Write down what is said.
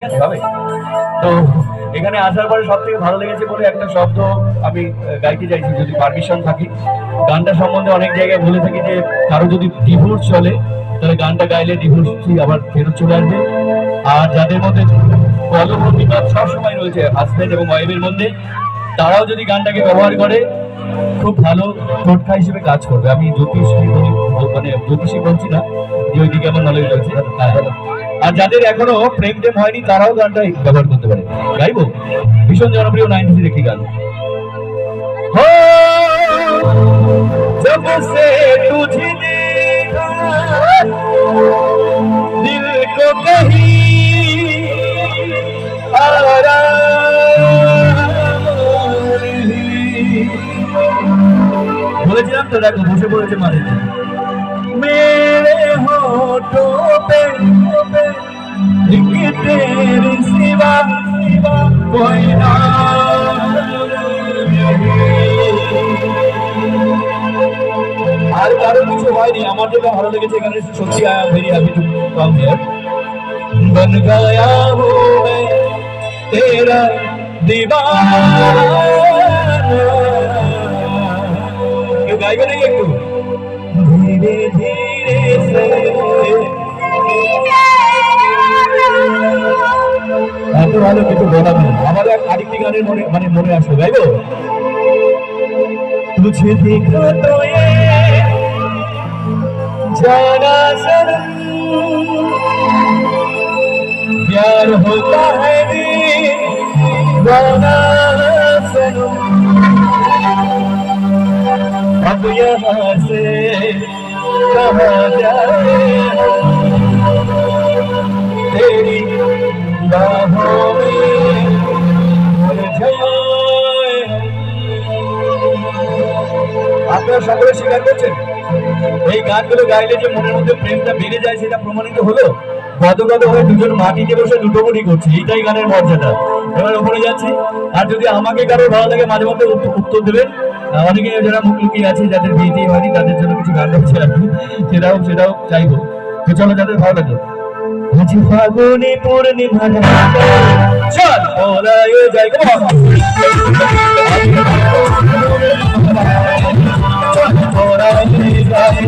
ভাবে তো এখানে আসার পরে সব থেকে ভালো লেগেছে বলে একটা শব্দ আমি গাইতে চাইছি, যদি পারমিশন থাকে। গানটা সম্বন্ধে অনেক জায়গায় বলে থাকি যে কারো যদি ডিভোর্স চলে তাহলে গানটা গাইলে ডিভোর্স আবার ফেরত চলে আসবে। আর যাদের মধ্যে কলহ-বিবাদ সবসময় রয়েছে হাজব্যান্ড এবং ওয়াইফের মধ্যে, তারাও যদি গানটাকে ব্যবহার করে খুব ভালো টোটকা হিসেবে কাজ করবে। আমি জ্যোতিষী বলছি না, যে ওইদিকে আমার নলেজ রয়েছে। আর যাদের এখনো প্রেম টেম হয়নি তারাও গানটা ব্যবহার করতে পারে। গাইবো ভীষণ জনপ্রিয় 90s একটি গান। हो जब से तुझे देखा दिल को कहीं বলেছিলাম তো, দেখো বসে পড়েছে মাঝে। मेरे होठों पे तेरे सिवा कोई আর কারো কিছু হয়নি। আমার যেটা ভালো লেগেছে এখানে সত্যি I am very happy to come here. बन गया हूँ मैं तेरा दीवाना। क्यों गाइबे नहीं একটু? धीरे धीरे से এত ভালো কিছু বলা নেই। আমার আরেকটি গানের মনে আসলো, গাইবো? तुझे देखा तो ये जाना सनम प्यार होता है दीवाना सनम। अब यहाँ से कहाँ जाए तेरी बाहों में मुरझाए। আপনারা সকলে স্বীকার করছেন এই গানগুলো গাইলে যে মনের মধ্যে প্রেমটা বেড়ে যায়, সেটা প্রমাণিত হলো। গদগদ হয়ে দুজন মাটিতে বসে লুটোপুটি করছে, এইটাই গানের মর্যাদা। এবার উপরে যাচ্ছি। আর যদি আমাকে কারো ভালো লাগে মাঝে মধ্যে উত্তর দেবেন। অনেকে যারা মুখ লুকিয়ে আছে, যাদের বিয়ে হয়নি, তাদের জন্য কিছু গান রয়েছে আর কি, সেটাও চাইবো। তো চলো, যাদের ভালো লাগে। আজ ফাগুনে পূর্ণিমা চল ওলায় যাই গো চল ওলায় যাই।